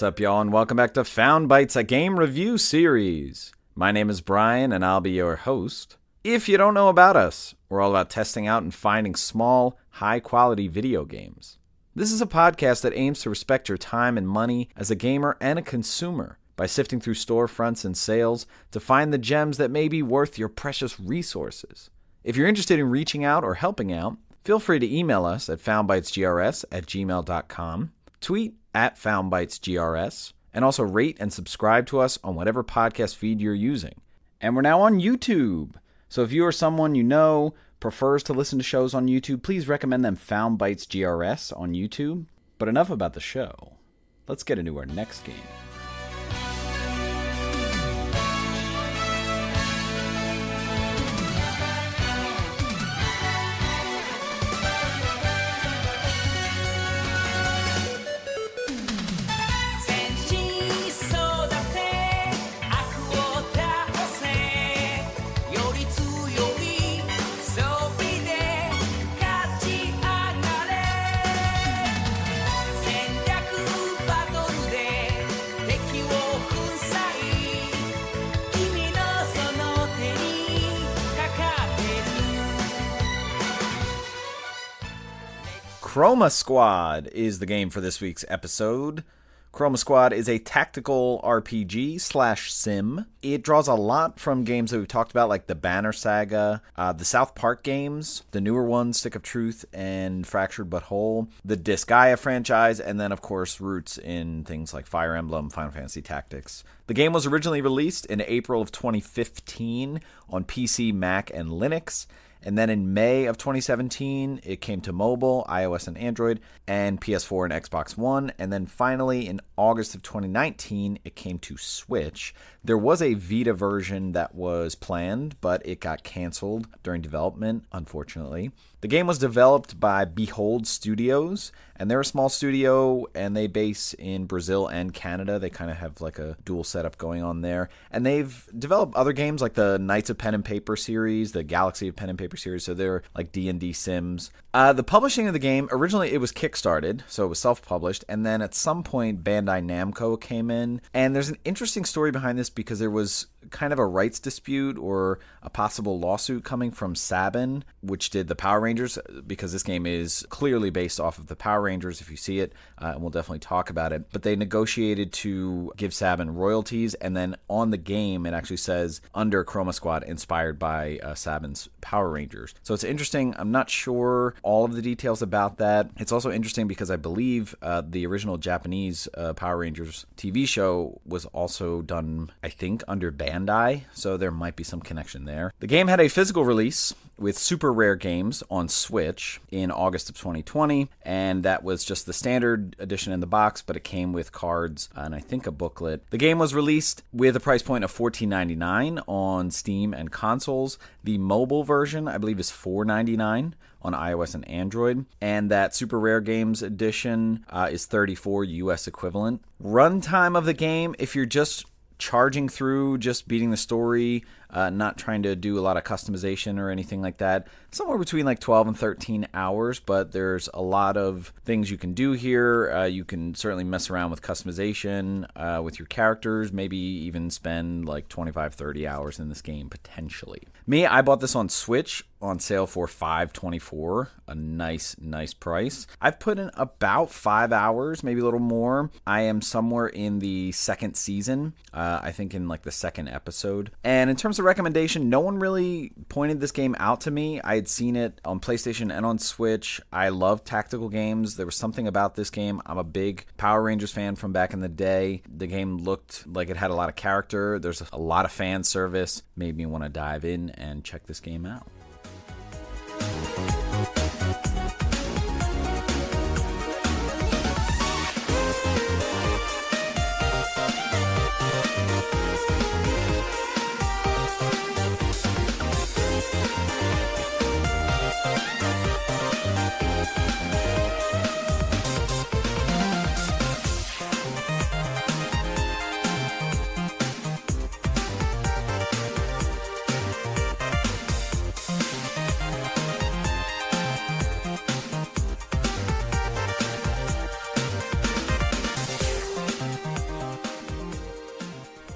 What's up, y'all, and welcome back to Found Bytes, a game review series. My name is Brian, and I'll be your host. If you don't know about us, we're all about testing out and finding small, high-quality video games. This is a podcast that aims to respect your time and money as a gamer and a consumer by sifting through storefronts and sales to find the gems that may be worth your precious resources. If you're interested in reaching out or helping out, feel free to email us at foundbytesgrs@gmail.com, tweet at foundbytesgrs, and also rate and subscribe to us on whatever podcast feed you're using. And we're now on YouTube. So if you or someone you know prefers to listen to shows on YouTube, please recommend them Found Bytes GRS on YouTube. But enough about the show. Let's get into our next game. Chroma Squad is the game for this week's episode. Chroma Squad is a tactical RPG/sim. It draws a lot from games that we've talked about, like the Banner Saga, the South Park games, the newer ones, Stick of Truth and Fractured But Whole, the Disgaea franchise, and then, of course, roots in things like Fire Emblem, Final Fantasy Tactics. The game was originally released in April of 2015 on PC, Mac, and Linux. And then in May of 2017, it came to mobile, iOS and Android, and PS4 and Xbox One. And then finally, in August of 2019, it came to Switch. There was a Vita version that was planned, but it got canceled during development, unfortunately. The game was developed by Behold Studios, and they're a small studio, and they base in Brazil and Canada. They kind of have like a dual setup going on there. And they've developed other games like the Knights of Pen and Paper series, the Galaxy of Pen and Paper series, so they're like D&D sims. The publishing of the game, originally it was kickstarted, so it was self-published, and then at some point Bandai Namco came in. And there's an interesting story behind this because there was kind of a rights dispute or a possible lawsuit coming from Saban, which did the Power Rangers, because this game is clearly based off of the Power Rangers if you see it, and we'll definitely talk about it. But they negotiated to give Saban royalties, and then on the game it actually says under Chroma Squad inspired by Saban's Power Rangers. So it's interesting. I'm not sure all of the details about that. It's also interesting because I believe the original Japanese Power Rangers TV show was also done, I think, under Bandai, so there might be some connection there. The game had a physical release with Super Rare Games on Switch in August of 2020, and that was just the standard edition in the box, but it came with cards and I think a booklet. The game was released with a price point of $14.99 on Steam and consoles. The mobile version, I believe, is $4.99 on iOS and Android, and that Super Rare Games edition is $34 US equivalent. Runtime of the game, if you're just charging through, just beating the story, not trying to do a lot of customization or anything like that, somewhere between like 12 and 13 hours, but there's a lot of things you can do here. You can certainly mess around with customization with your characters, maybe even spend like 25, 30 hours in this game potentially. Me, I bought this on Switch on sale for $5.24, a nice price. I've put in about 5 hours, maybe a little more. I am somewhere in the second season, I think in like the second episode. And in terms of recommendation, no one really pointed this game out to me. I had seen it on PlayStation and on Switch. I love tactical games. There was something about this game. I'm a big Power Rangers fan from back in the day. The game looked like it had a lot of character. There's a lot of fan service. Made me want to dive in and check this game out.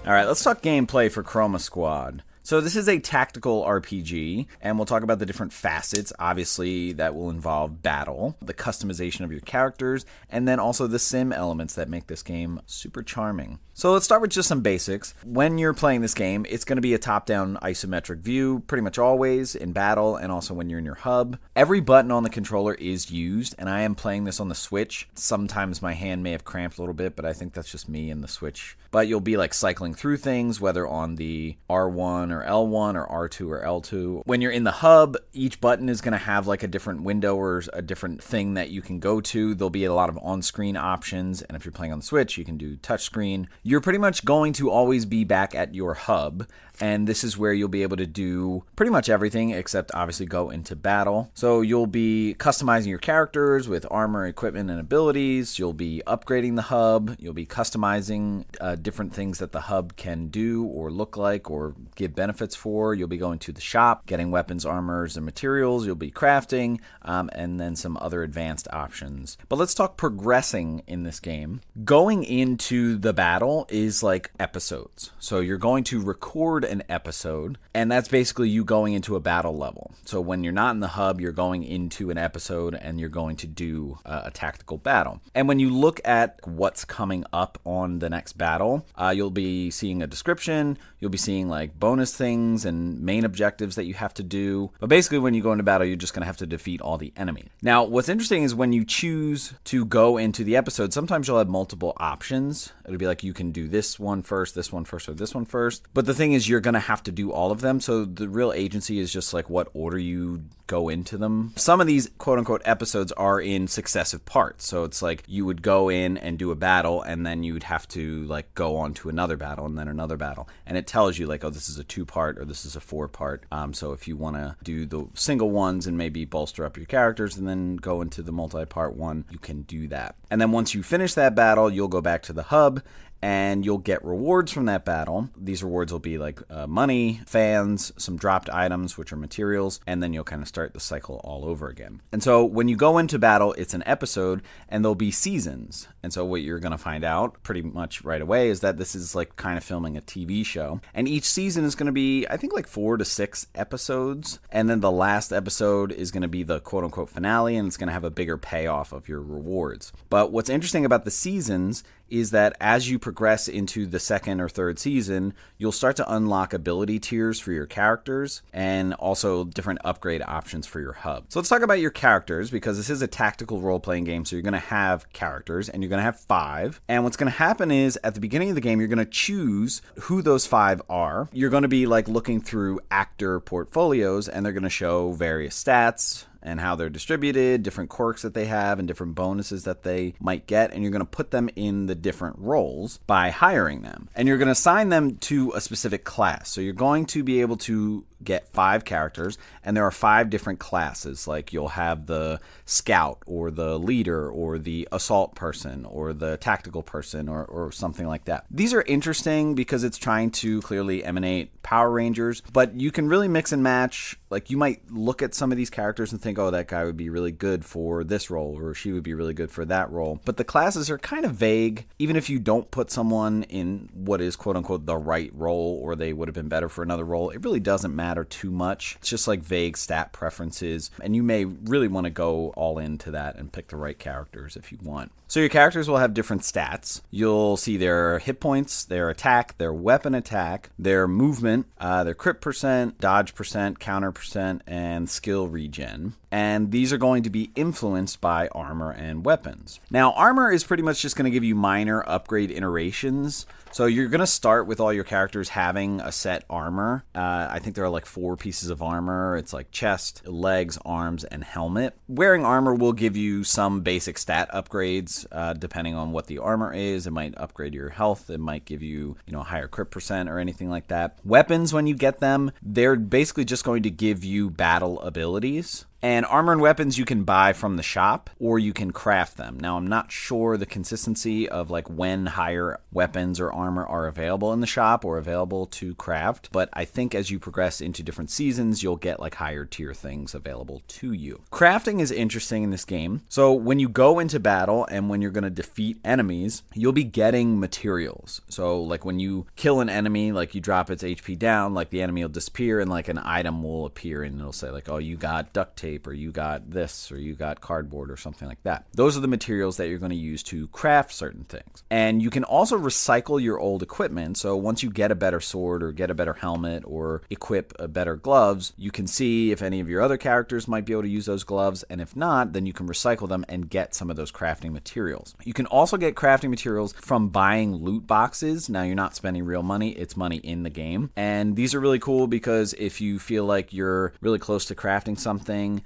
All right, let's talk gameplay for Chroma Squad. So this is a tactical RPG, and we'll talk about the different facets. Obviously, that will involve battle, the customization of your characters, and then also the sim elements that make this game super charming. So let's start with just some basics. When you're playing this game, it's going to be a top-down isometric view, pretty much always in battle, and also when you're in your hub. Every button on the controller is used, and I am playing this on the Switch. Sometimes my hand may have cramped a little bit, but I think that's just me and the Switch. But you'll be like cycling through things, whether on the R1 or L1 or R2 or L2. When you're in the hub, each button is going to have like a different window or a different thing that you can go to. There'll be a lot of on-screen options, and if you're playing on the Switch, you can do touchscreen. You're pretty much going to always be back at your hub, and this is where you'll be able to do pretty much everything except obviously go into battle. So you'll be customizing your characters with armor, equipment, and abilities. You'll be upgrading the hub. You'll be customizing different things that the hub can do or look like or give benefits for. You'll be going to the shop, getting weapons, armors, and materials. You'll be crafting, and then some other advanced options. But let's talk progressing in this game. Going into the battle is like episodes. So you're going to record an episode, and that's basically you going into a battle level. So when you're not in the hub, you're going into an episode and you're going to do a tactical battle. And when you look at what's coming up on the next battle, you'll be seeing a description, you'll be seeing like bonus things and main objectives that you have to do. But basically when you go into battle, you're just going to have to defeat all the enemy. Now, what's interesting is when you choose to go into the episode, sometimes you'll have multiple options. It'll be like you can do this one first, or this one first. But the thing is, you're going to have to do all of them. So the real agency is just like what order you go into them. Some of these quote unquote episodes are in successive parts. So it's like you would go in and do a battle, and then you'd have to like go on to another battle and then another battle. And it tells you like, oh, this is a 2-part or this is a 4-part. So if you want to do the single ones and maybe bolster up your characters and then go into the multi-part one, you can do that. And then once you finish that battle, you'll go back to the hub, and you'll get rewards from that battle. These rewards will be like money, fans, some dropped items, which are materials, and then you'll kind of start the cycle all over again. And so when you go into battle, it's an episode, and there'll be seasons. And so what you're going to find out pretty much right away is that this is like kind of filming a TV show. And each season is going to be, I think, like 4 to 6 episodes. And then the last episode is going to be the quote-unquote finale, and it's going to have a bigger payoff of your rewards. But what's interesting about the seasons is that as you progress into the second or third season, you'll start to unlock ability tiers for your characters and also different upgrade options for your hub. So let's talk about your characters, because this is a tactical role-playing game, so you're going to have characters, and you're going to have 5. And what's going to happen is at the beginning of the game, you're going to choose who those 5 are. You're going to be like looking through actor portfolios, and they're going to show various stats and how they're distributed, different quirks that they have, and different bonuses that they might get, and you're going to put them in the different roles by hiring them. And you're going to assign them to a specific class. So you're going to be able to get 5 characters, and there are 5 different classes. Like you'll have the scout, or the leader, or the assault person, or the tactical person, or something like that. These are interesting because it's trying to clearly emanate Power Rangers, but you can really mix and match. Like you might look at some of these characters and think, oh, that guy would be really good for this role, or she would be really good for that role. But the classes are kind of vague. Even if you don't put someone in what is quote unquote the right role, or they would have been better for another role, it really doesn't matter too much. It's just like vague stat preferences, and you may really want to go all into that and pick the right characters if you want. So your characters will have different stats. You'll see their hit points, their attack, their weapon attack, their movement, their crit percent, dodge percent, counter percent, and skill regen. And these are going to be influenced by armor and weapons. Now, armor is pretty much just going to give you minor upgrade iterations. So you're going to start with all your characters having a set armor. I think there are like 4 pieces of armor. It's like chest, legs, arms, and helmet. Wearing armor will give you some basic stat upgrades depending on what the armor is. It might upgrade your health. It might give you, a higher crit percent or anything like that. Weapons, when you get them, they're basically just going to give you battle abilities. And armor and weapons you can buy from the shop, or you can craft them. Now, I'm not sure the consistency of like when higher weapons or armor are available in the shop or available to craft, but I think as you progress into different seasons, you'll get like higher tier things available to you. Crafting is interesting in this game. So when you go into battle and when you're going to defeat enemies, you'll be getting materials. So like when you kill an enemy, like you drop its HP down, like the enemy will disappear and like an item will appear and it'll say like, oh, you got duct tape or you got this or you got cardboard or something like that. Those are the materials that you're going to use to craft certain things. And you can also recycle your old equipment. So once you get a better sword or get a better helmet or equip a better gloves, you can see if any of your other characters might be able to use those gloves. And if not, then you can recycle them and get some of those crafting materials. You can also get crafting materials from buying loot boxes. Now you're not spending real money, it's money in the game. And these are really cool because if you feel like you're really close to crafting something,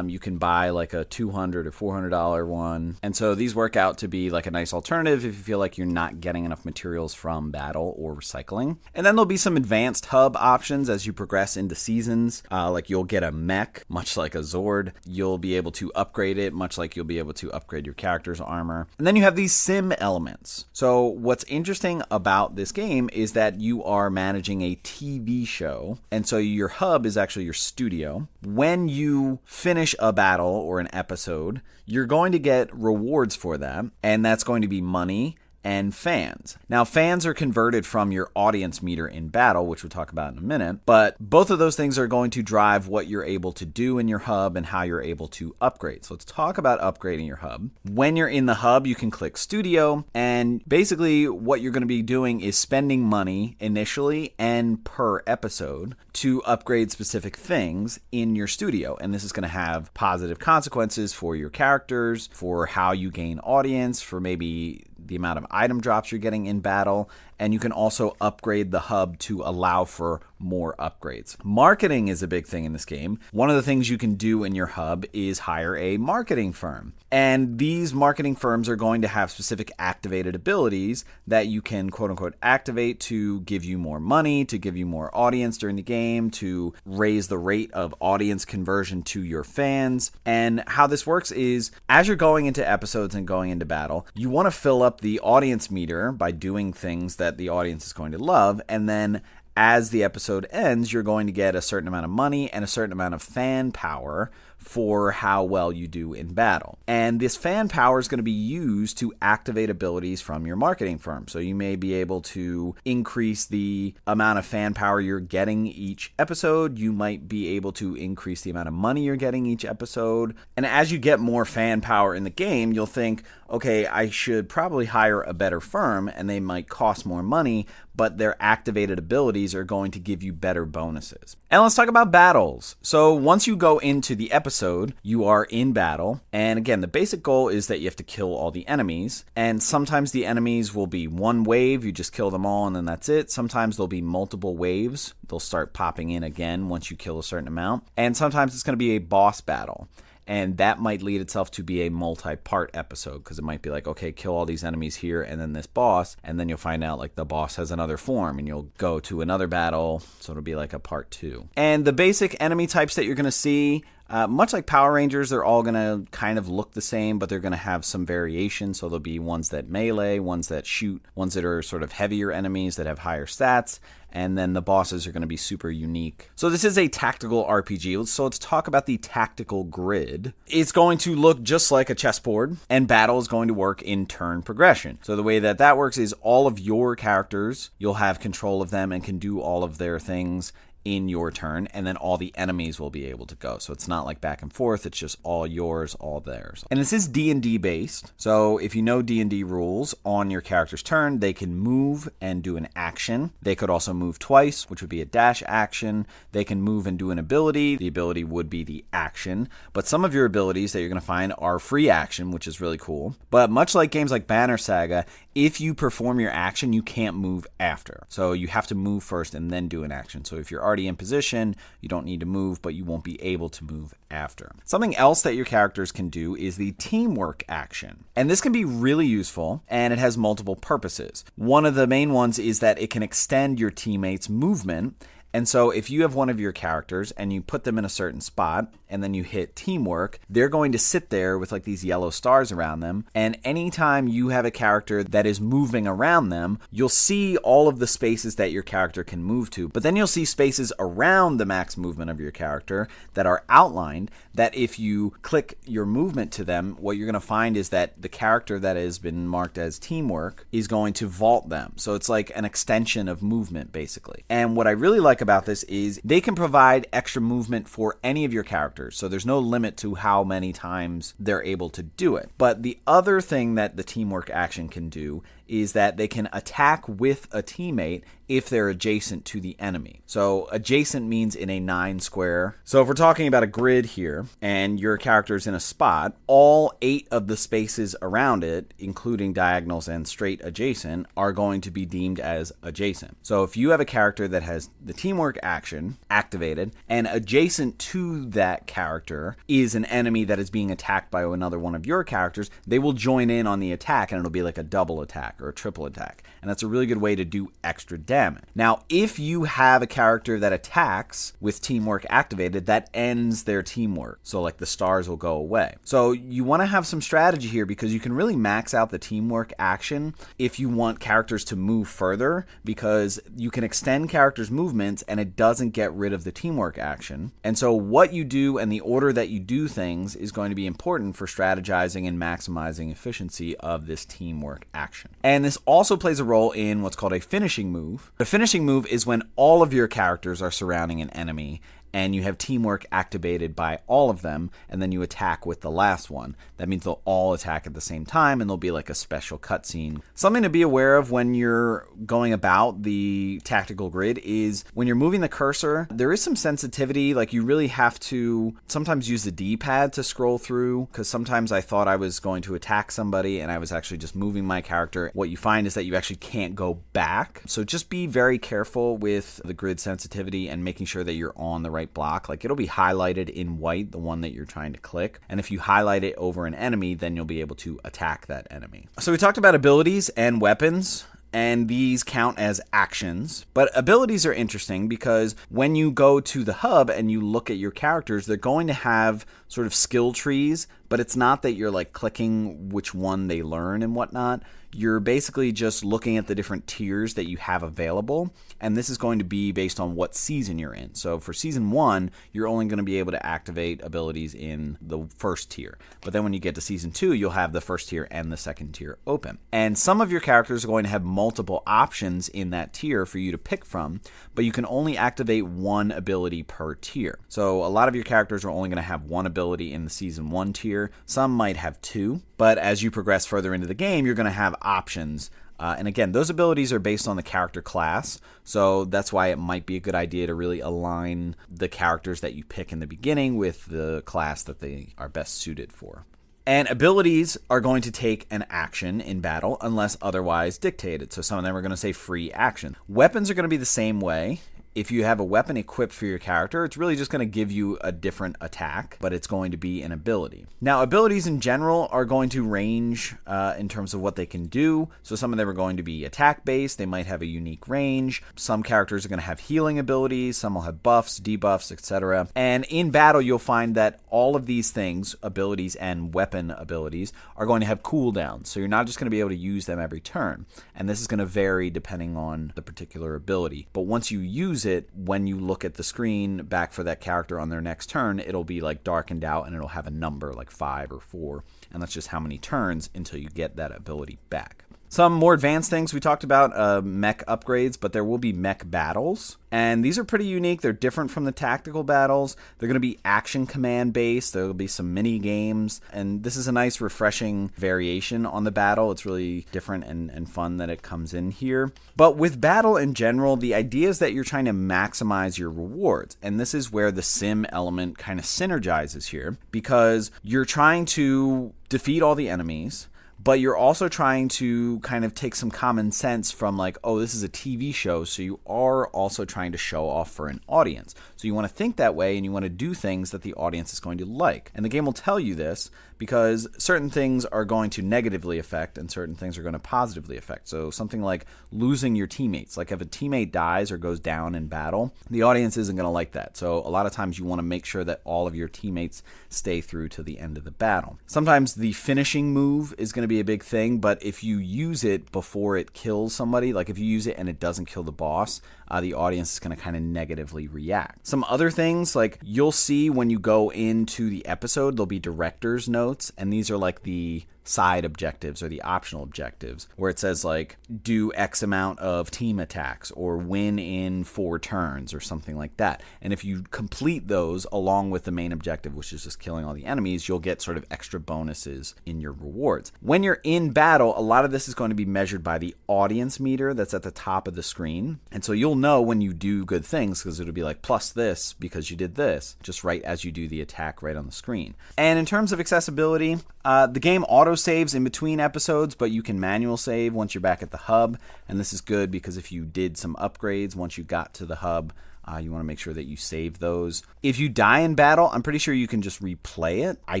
you can buy like a $200 or $400 one. And so these work out to be like a nice alternative if you feel like you're not getting enough materials from battle or recycling. And then there'll be some advanced hub options as you progress into seasons. Like you'll get a mech, much like a Zord. You'll be able to upgrade it, much like you'll be able to upgrade your character's armor. And then you have these sim elements. So what's interesting about this game is that you are managing a TV show. And so your hub is actually your studio. When you finish a battle or an episode, you're going to get rewards for that, and that's going to be money and fans. Now, fans are converted from your audience meter in battle, which we'll talk about in a minute, but both of those things are going to drive what you're able to do in your hub and how you're able to upgrade. So let's talk about upgrading your hub. When you're in the hub, you can click Studio, and basically what you're going to be doing is spending money initially and per episode to upgrade specific things in your studio. And this is going to have positive consequences for your characters, for how you gain audience, for maybe the amount of item drops you're getting in battle, and you can also upgrade the hub to allow for more upgrades. Marketing is a big thing in this game. One of the things you can do in your hub is hire a marketing firm. And these marketing firms are going to have specific activated abilities that you can quote unquote activate to give you more money, to give you more audience during the game, to raise the rate of audience conversion to your fans. And how this works is as you're going into episodes and going into battle, you want to fill up the audience meter by doing things that the audience is going to love, and then as the episode ends, you're going to get a certain amount of money and a certain amount of fan power for how well you do in battle. And this fan power is going to be used to activate abilities from your marketing firm. So you may be able to increase the amount of fan power you're getting each episode. You might be able to increase the amount of money you're getting each episode. And as you get more fan power in the game, you'll think, okay, I should probably hire a better firm, and they might cost more money, but their activated abilities are going to give you better bonuses. And let's talk about battles. So once you go into the episode, you are in battle. And again, the basic goal is that you have to kill all the enemies. And sometimes the enemies will be one wave, you just kill them all and then that's it. Sometimes there'll be multiple waves. They'll start popping in again once you kill a certain amount. And sometimes it's going to be a boss battle. And that might lead itself to be a multi-part episode, because it might be like, okay, kill all these enemies here and then this boss, and then you'll find out like the boss has another form and you'll go to another battle, so it'll be like a part 2. And the basic enemy types that you're going to see, much like Power Rangers, they're all going to kind of look the same, but they're going to have some variation. So there'll be ones that melee, ones that shoot, ones that are sort of heavier enemies that have higher stats, and then the bosses are going to be super unique. So this is a tactical RPG. So let's talk about the tactical grid. It's going to look just like a chessboard, and battle is going to work in turn progression. So the way that that works is all of your characters, you'll have control of them and can do all of their things in your turn, and then all the enemies will be able to go. So it's not like back and forth, it's just all yours, all theirs. And this is D&D based, so if you know D&D rules, on your character's turn, they can move and do an action. They could also move twice, which would be a dash action. They can move and do an ability. The ability would be the action. But some of your abilities that you're going to find are free action, which is really cool. But much like games like Banner Saga, if you perform your action, you can't move after. So you have to move first and then do an action. So if you're already in position, you don't need to move, but you won't be able to move after. Something else that your characters can do is the teamwork action. And this can be really useful, and it has multiple purposes. One of the main ones is that it can extend your teammates' movement, And so if you have one of your characters and you put them in a certain spot and then you hit teamwork, they're going to sit there with like these yellow stars around them. And anytime you have a character that is moving around them, you'll see all of the spaces that your character can move to. But then you'll see spaces around the max movement of your character that are outlined, that if you click your movement to them, what you're going to find is that the character that has been marked as teamwork is going to vault them. So it's like an extension of movement, basically. And what I really like about this is they can provide extra movement for any of your characters. So there's no limit to how many times they're able to do it. But the other thing that the teamwork action can do is that they can attack with a teammate if they're adjacent to the enemy. So adjacent means in a 9 square. So if we're talking about a grid here and your character's in a spot, all 8 of the spaces around it, including diagonals and straight adjacent, are going to be deemed as adjacent. So if you have a character that has the teamwork action activated and adjacent to that character is an enemy that is being attacked by another one of your characters, they will join in on the attack and it'll be like a double attack or a triple attack. And that's a really good way to do extra damage. Now, if you have a character that attacks with teamwork activated, that ends their teamwork. So like the stars will go away. So you want to have some strategy here because you can really max out the teamwork action if you want characters to move further, because you can extend characters' movements and it doesn't get rid of the teamwork action. And so what you do and the order that you do things is going to be important for strategizing and maximizing efficiency of this teamwork action. And this also plays a role in what's called a finishing move. The finishing move is when all of your characters are surrounding an enemy and you have teamwork activated by all of them, and then you attack with the last one. That means they'll all attack at the same time, and there'll be like a special cutscene. Something to be aware of when you're going about the tactical grid is when you're moving the cursor, there is some sensitivity. Like you really have to sometimes use the D-pad to scroll through, because sometimes I thought I was going to attack somebody and I was actually just moving my character. What you find is that you actually can't go back. So just be very careful with the grid sensitivity and making sure that you're on the right block. Like it'll be highlighted in white, the one that you're trying to click. And if you highlight it over an enemy, then you'll be able to attack that enemy. So we talked about abilities and weapons, and these count as actions. But abilities are interesting because when you go to the hub and you look at your characters, they're going to have sort of skill trees, but it's not that you're like clicking which one they learn and whatnot. You're basically just looking at the different tiers that you have available, and this is going to be based on what season you're in. So for season 1, you're only going to be able to activate abilities in the first tier. But then when you get to season 2, you'll have the first tier and the second tier open. And some of your characters are going to have multiple options in that tier for you to pick from, but you can only activate one ability per tier. So a lot of your characters are only going to have one ability in the season 1 tier. Some might have 2, but as you progress further into the game, you're going to have options. And again, those abilities are based on the character class, so that's why it might be a good idea to really align the characters that you pick in the beginning with the class that they are best suited for. And abilities are going to take an action in battle unless otherwise dictated. So some of them are going to say free action. Weapons are going to be the same way. If you have a weapon equipped for your character, it's really just going to give you a different attack, but it's going to be an ability. Now, abilities in general are going to range in terms of what they can do. So some of them are going to be attack-based. They might have a unique range. Some characters are going to have healing abilities. Some will have buffs, debuffs, etc. And in battle, you'll find that all of these things, abilities and weapon abilities, are going to have cooldowns. So you're not just going to be able to use them every turn. And this is going to vary depending on the particular ability. But once you use it, when you look at the screen back for that character on their next turn, it'll be like darkened out and it'll have a number like 5 or 4, and that's just how many turns until you get that ability back. Some more advanced things we talked about, mech upgrades, but there will be mech battles. And these are pretty unique. They're different from the tactical battles. They're going to be action command based. There will be some mini games. And this is a nice refreshing variation on the battle. It's really different and fun that it comes in here. But with battle in general, the idea is that you're trying to maximize your rewards. And this is where the sim element kind of synergizes here, because you're trying to defeat all the enemies, but you're also trying to kind of take some common sense from like, oh, this is a TV show, so you are also trying to show off for an audience. So you want to think that way, and you want to do things that the audience is going to like. And the game will tell you this because certain things are going to negatively affect and certain things are going to positively affect. So something like losing your teammates, like if a teammate dies or goes down in battle, the audience isn't going to like that. So a lot of times you want to make sure that all of your teammates stay through to the end of the battle. Sometimes the finishing move is going to be a big thing, but if you use it before it kills somebody, like if you use it and it doesn't kill the boss, the audience is going to kind of negatively react. Some other things, like you'll see when you go into the episode, there'll be director's notes, and these are like the side objectives or the optional objectives where it says like do X amount of team attacks or win in 4 turns or something like that. And if you complete those along with the main objective, which is just killing all the enemies, you'll get sort of extra bonuses in your rewards. When you're in battle, a lot of this is going to be measured by the audience meter that's at the top of the screen. And so you'll know when you do good things because it'll be like plus this because you did this just right as you do the attack right on the screen. And in terms of accessibility, the game auto saves in between episodes, but you can manual save once you're back at the hub, and this is good because if you did some upgrades once you got to the hub, you want to make sure that you save those. If you die in battle, I'm pretty sure you can just replay it. I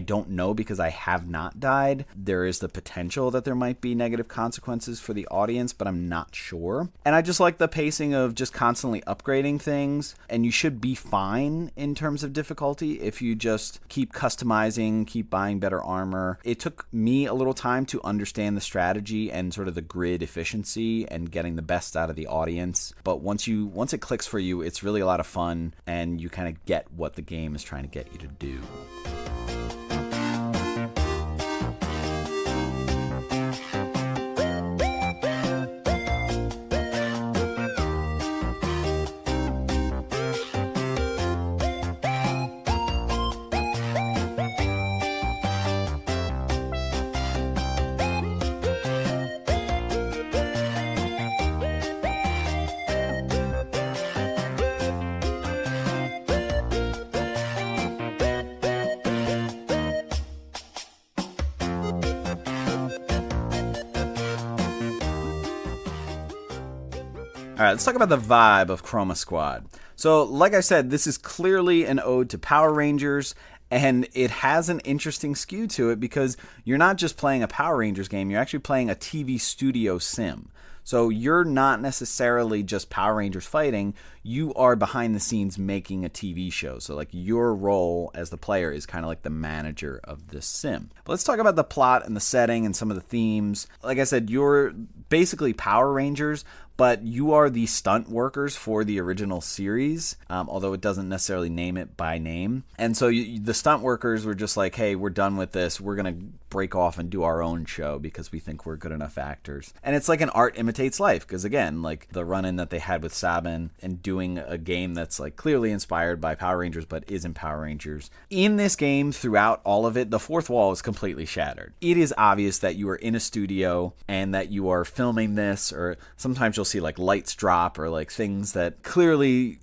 don't know because I have not died. There is the potential that there might be negative consequences for the audience, but I'm not sure. And I just like the pacing of just constantly upgrading things, and you should be fine in terms of difficulty if you just keep customizing, keep buying better armor. It took me a little time to understand the strategy and sort of the grid efficiency and getting the best out of the audience. But once it clicks for you, it's really a lot of fun, and you kind of get what the game is trying to get you to do. All right, let's talk about the vibe of Chroma Squad. So, like I said, this is clearly an ode to Power Rangers, and it has an interesting skew to it because you're not just playing a Power Rangers game, you're actually playing a TV studio sim. So you're not necessarily just Power Rangers fighting, you are behind the scenes making a TV show. So like your role as the player is kind of like the manager of this sim. But let's talk about the plot and the setting and some of the themes. Like I said, you're basically Power Rangers, but you are the stunt workers for the original series, although it doesn't necessarily name it by name. And so the stunt workers were just like, hey, we're done with this. We're going to break off and do our own show because we think we're good enough actors. And it's like an art imitates life because, again, like the run-in that they had with Sabin and doing a game that's like clearly inspired by Power Rangers but isn't Power Rangers. In this game, throughout all of it, the fourth wall is completely shattered. It is obvious that you are in a studio and that you are filming this, or sometimes you'll see like lights drop or like things that clearly,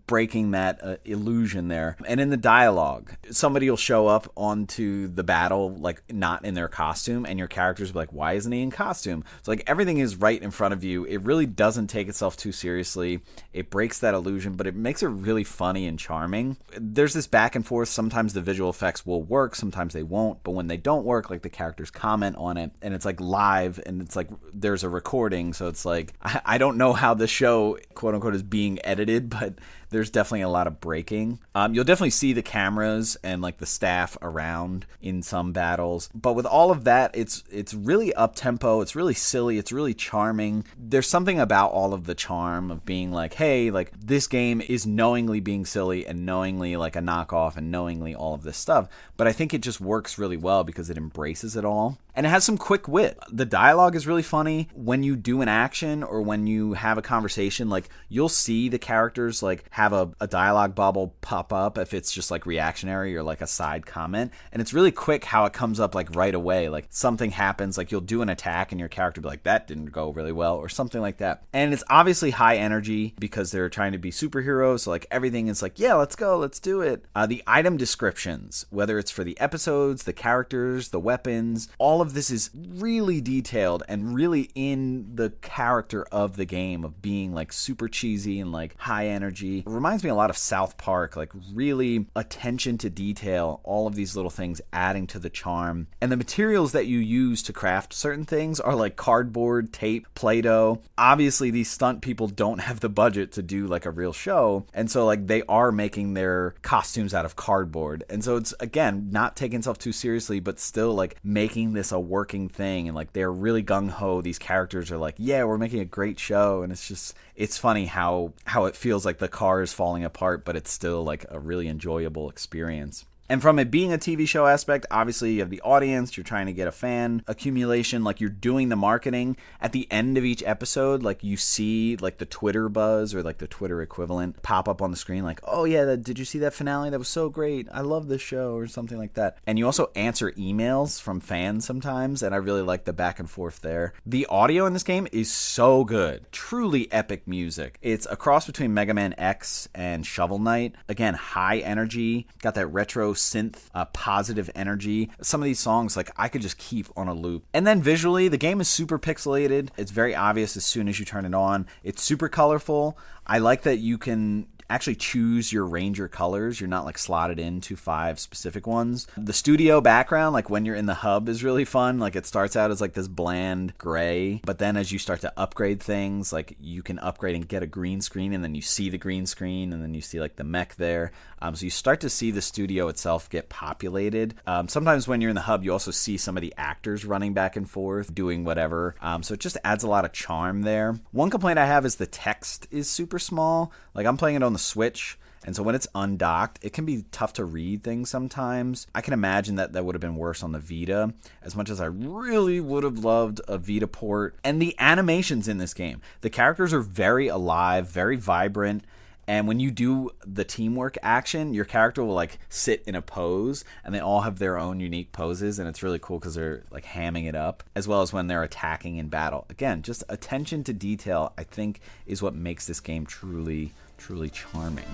breaking that illusion there. And in the dialogue, somebody will show up onto the battle like not in their costume, and your characters will be like, why isn't he in costume? So like everything is right in front of you. It really doesn't take itself too seriously. It breaks that illusion, but it makes it really funny and charming. There's this back and forth. Sometimes the visual effects will work, sometimes they won't, but when they don't work, like the characters comment on it, and it's like live, and it's like there's a recording, so it's like I don't know how the show, quote unquote, is being edited, but there's definitely a lot of breaking. You'll definitely see the cameras and like the staff around in some battles, but with all of that, it's really up tempo. It's really silly. It's really charming. There's something about all of the charm of being like, hey, like this game is knowingly being silly and knowingly like a knockoff and knowingly all of this stuff. But I think it just works really well because it embraces it all. And it has some quick wit. The dialogue is really funny. When you do an action or when you have a conversation, like you'll see the characters like have a dialogue bubble pop up if it's just like reactionary or like a side comment. And it's really quick how it comes up like right away. Like something happens, like you'll do an attack and your character will be like, that didn't go really well, or something like that. And it's obviously high energy because they're trying to be superheroes. So like everything is like, yeah, let's go, let's do it. The item descriptions, whether it's for the episodes, the characters, the weapons, all of this is really detailed and really in the character of the game of being like super cheesy and like high energy. It reminds me a lot of South Park, like really attention to detail, all of these little things adding to the charm. And the materials that you use to craft certain things are like cardboard, tape, Play-Doh. Obviously these stunt people don't have the budget to do like a real show, and so like they are making their costumes out of cardboard. And so it's, again, not taking itself too seriously, but still like making this a working thing. And like they're really gung-ho. These characters are like, yeah, we're making a great show. And it's funny how it feels like the car is falling apart, but it's still like a really enjoyable experience. And from it being a TV show aspect, obviously you have the audience, you're trying to get a fan accumulation, like you're doing the marketing. At the end of each episode, like you see like the Twitter buzz or like the Twitter equivalent pop up on the screen like, oh yeah, did you see that finale? That was so great. I love this show, or something like that. And you also answer emails from fans sometimes, and I really like the back and forth there. The audio in this game is so good. Truly epic music. It's a cross between Mega Man X and Shovel Knight. Again, high energy, got that retro synth, positive energy. Some of these songs, like, I could just keep on a loop. And then visually, the game is super pixelated. It's very obvious as soon as you turn it on. It's super colorful. I like that you can actually choose your Ranger colors. You're not like slotted into 5 specific ones. The studio background, like when you're in the hub, is really fun. Like it starts out as like this bland gray, but then as you start to upgrade things, like you can upgrade and get a green screen, and then you see the green screen, and then you see like the mech there. So you start to see the studio itself get populated. Sometimes when you're in the hub, you also see some of the actors running back and forth, doing whatever. So it just adds a lot of charm there. One complaint I have is the text is super small. Like I'm playing it on the Switch, and so when it's undocked, it can be tough to read things sometimes. I can imagine that would have been worse on the Vita, as much as I really would have loved a Vita port. And the animations in this game, the characters are very alive, very vibrant. And when you do the teamwork action, your character will like sit in a pose, and they all have their own unique poses, and it's really cool because they're like hamming it up, as well as when they're attacking in battle. Again, just attention to detail, I think, is what makes this game truly, truly charming.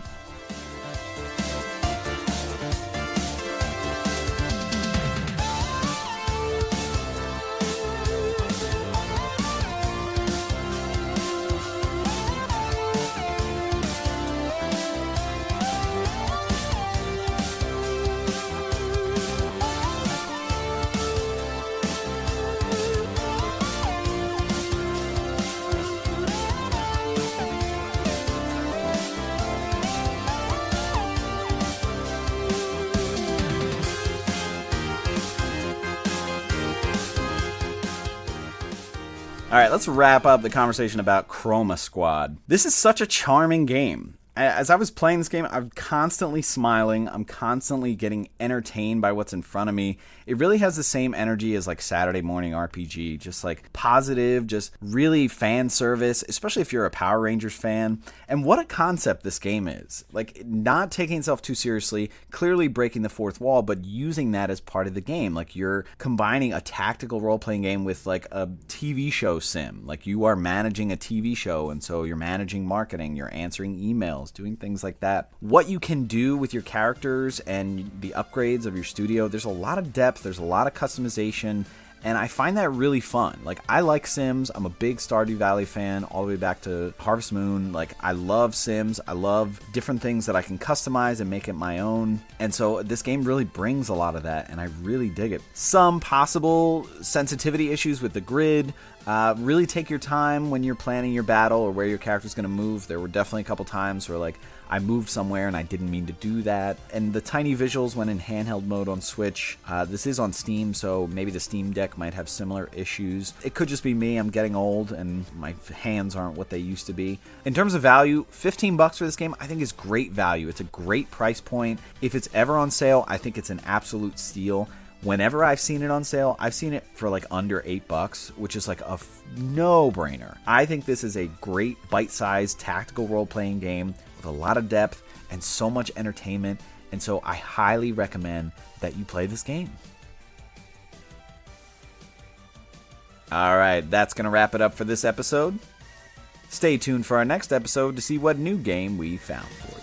All right, let's wrap up the conversation about Chroma Squad. This is such a charming game. As I was playing this game, I'm constantly smiling. I'm constantly getting entertained by what's in front of me. It really has the same energy as like Saturday morning RPG, just like positive, just really fan service, especially if you're a Power Rangers fan. And what a concept this game is. Like not taking itself too seriously, clearly breaking the fourth wall, but using that as part of the game. Like you're combining a tactical role-playing game with like a TV show sim. Like you are managing a TV show, and so you're managing marketing, you're answering emails, doing things like that. What you can do with your characters and the upgrades of your studio, there's a lot of depth, there's a lot of customization, and I find that really fun. Like, I like Sims. I'm a big Stardew Valley fan, all the way back to Harvest Moon. Like, I love Sims. I love different things that I can customize and make it my own. And so this game really brings a lot of that, and I really dig it. Some possible sensitivity issues with the grid. Really take your time when you're planning your battle or where your character's going to move. There were definitely a couple times where like I moved somewhere and I didn't mean to do that. And the tiny visuals when in handheld mode on Switch. This is on Steam, so maybe the Steam Deck might have similar issues. It could just be me. I'm getting old and my hands aren't what they used to be. In terms of value, $15 for this game I think is great value. It's a great price point. If it's ever on sale, I think it's an absolute steal. Whenever I've seen it on sale, I've seen it for like under $8, which is like a no-brainer. I think this is a great bite-sized tactical role-playing game with a lot of depth and so much entertainment, and so I highly recommend that you play this game. Alright, that's going to wrap it up for this episode. Stay tuned for our next episode to see what new game we found for you.